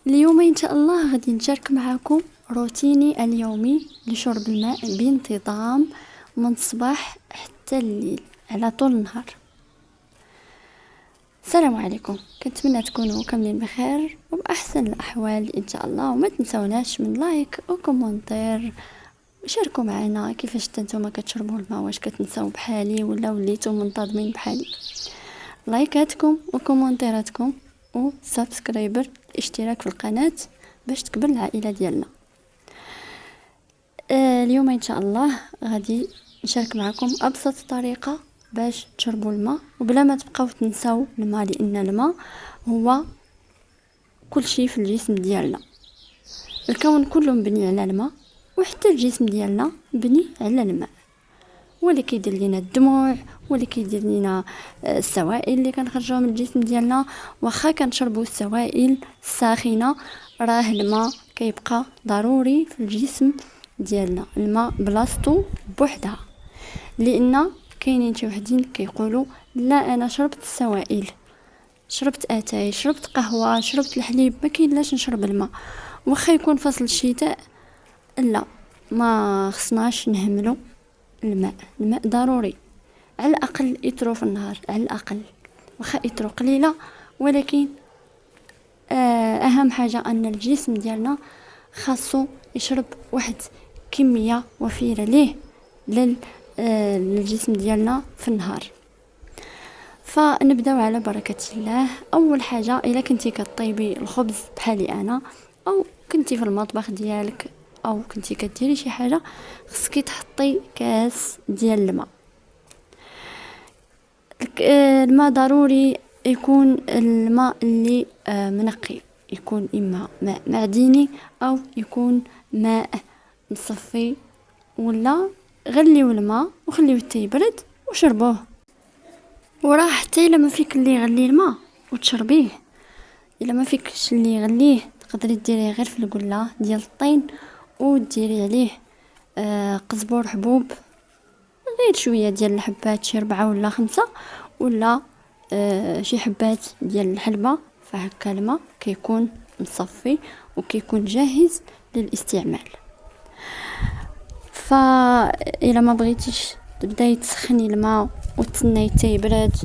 اليوم ان شاء الله غادي نشارك معكم روتيني اليومي لشرب الماء بانتظام من الصباح حتى الليل على طول النهار. السلام عليكم، كنتمنى تكونوا كاملين بخير وباحسن الاحوال ان شاء الله، وما تنسوناش من لايك وكومنتير وشاركوا معنا كيفاش نتوما كتشربوا الماء، واش كتنساو بحالي ولا وليتوا منتظمين بحالي. لايكاتكم وكومنتيراتكم وسبسكرايبر اشتراك في القناة باش تكبر العائلة ديالنا. اليوم ان شاء الله غادي نشارك معكم ابسط طريقة باش تشربوا الماء وبلا ما تبقاو تنساو الماء، لان الماء هو كل شيء في الجسم ديالنا. الكون كله مبني على الماء، وحتى الجسم ديالنا مبني على الماء، هو اللي كيدير لينا الدموع، هو اللي كيدير لينا السوائل اللي كنخرجوها من الجسم ديالنا. واخا كنشربوا السوائل الساخنه، راه الماء كيبقى ضروري في الجسم ديالنا. الماء بلاصتو بوحدها، لان كاينين شي وحدين كيقولوا لا انا شربت السوائل، شربت اتاي، شربت قهوه، شربت الحليب، ما كاينلاش نشرب الماء. واخا يكون فصل الشتاء، لا ما خصناش نهملوا الماء ضروري، على الاقل يترو في النهار، على الاقل واخا يترو قليله، ولكن اهم حاجه ان الجسم ديالنا خاصو يشرب واحد كميه وفيره ليه للجسم ديالنا في النهار. فنبداو على بركه الله. اول حاجه، الا كنتي كطيبي الخبز بحالي انا، او كنتي في المطبخ ديالك، او كنتي كديري شي حاجه، خصك تحطي كاس ديال الماء. الماء ضروري يكون الماء اللي منقي، يكون اما ماء معدني او يكون ماء مصفي، ولا غليو الماء وخليوه حتى يبرد وشربوه. وراه حتى الا ما فيك اللي يغلي الماء وتشربيه، الا ما فيكش اللي يغليه تقدري ديريه غير في القله ديال الطين وديري عليه قزبور حبوب، غير شويه ديال الحبات، شي 4 ولا 5، ولا شي حبات ديال الحلبة، فهكا الماء كيكون مصفي وكيكون جاهز للاستعمال. فإلا ما بغيتيش تبداي تسخني الماء وتسناي حتى يبرد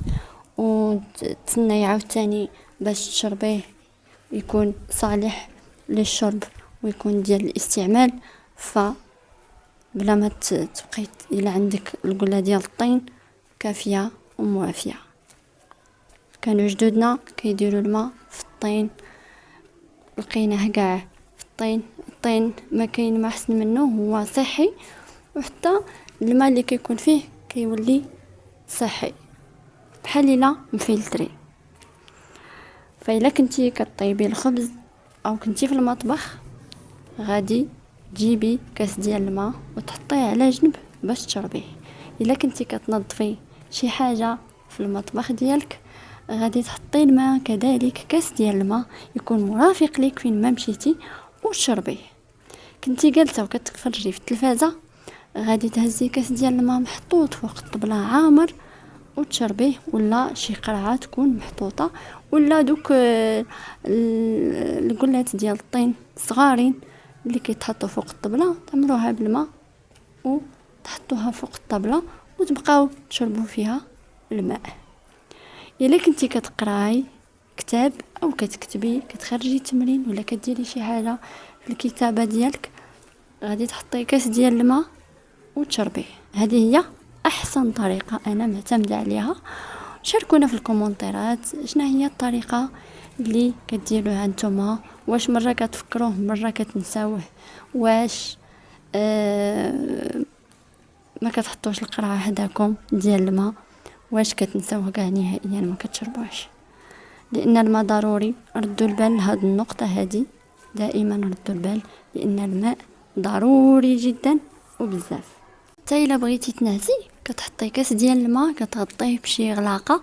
وتسناي عاوتاني باش تشربيه يكون صالح للشرب ويكون ديال الاستعمال، بلا ما تبقي الى عندك القله ديال الطين كافيه وموافيه. كانوا جدودنا كيديروا الماء في الطين، لقيناه كاع في الطين ما كاين ما احسن منه، هو صحي، وحتى الماء اللي كيكون فيه كيولي صحي بحال الا مفلتري. فإلا كنتي كطيبي الخبز او كنتي في المطبخ، غادي تجيبي كاس ديال الماء وتحطيه على جنب باش تشربيه. الا كنتي كتنظفي شي حاجه في المطبخ ديالك، غادي تحطي الماء كذلك كاس ديال الماء يكون مرافق ليك فين ما مشيتي وتشربيه. كنتي جالسه وكتفرجي في التلفازه، غادي تهزي كاس ديال الماء محطوط فوق الطبله عامر وتشربيه، ولا شي قرعه تكون محطوطه، ولا دوك القلات ديال الطين صغارين اللي كيتحطوا فوق الطبله، تعملوها بالماء وتحطوها فوق الطبله وتبقاو تشربوا فيها الماء. الا كنتي كتقراي كتاب او كتكتبي، كتخرجي تمرين ولا كديري شي حاجه في الكتابه ديالك، غادي تحطي كاس ديال الماء وتشربيه. هذه هي احسن طريقه انا معتمده عليها. شاركونا في الكومنتيرات شنو هي الطريقه اللي كديروها نتوما، واش مره كتفكروه مره كتنساوه، واش ما كتحطوش القرعه حداكم ديال الماء، واش كتنساوه كاع نهائيا ما كتشربوش. لان الماء ضروري، ردوا البال لهاد النقطه هذه، دائما ردوا البال، لان الماء ضروري جدا وبزاف. حتى الا بغيتي تنعسي كتحطي كاس ديال الماء، كتغطيه بشي غلاقه،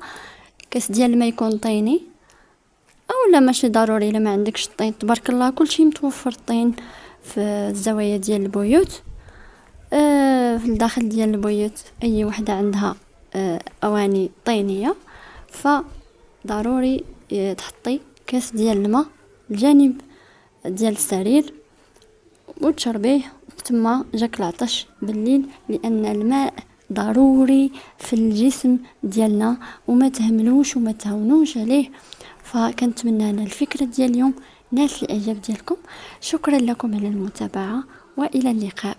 كاس ديال الماء يكون طيني، اولا ماشي ضروري الا ما عندكش الطين، تبارك الله كلشي متوفر الطين في الزوايا ديال البيوت. في الداخل ديال البيوت اي وحده عندها اواني طينيه، فضروري تحطي كاس ديال الماء الجانب ديال السرير وتشربيه وقت ما جاك العطش بالليل، لان الماء ضروري في الجسم ديالنا، وما تهملوش وما تهونوش عليه. فكنتمنى انا الفكرة ديال اليوم نالت الاعجاب ديالكم. شكرا لكم على المتابعة، والى اللقاء.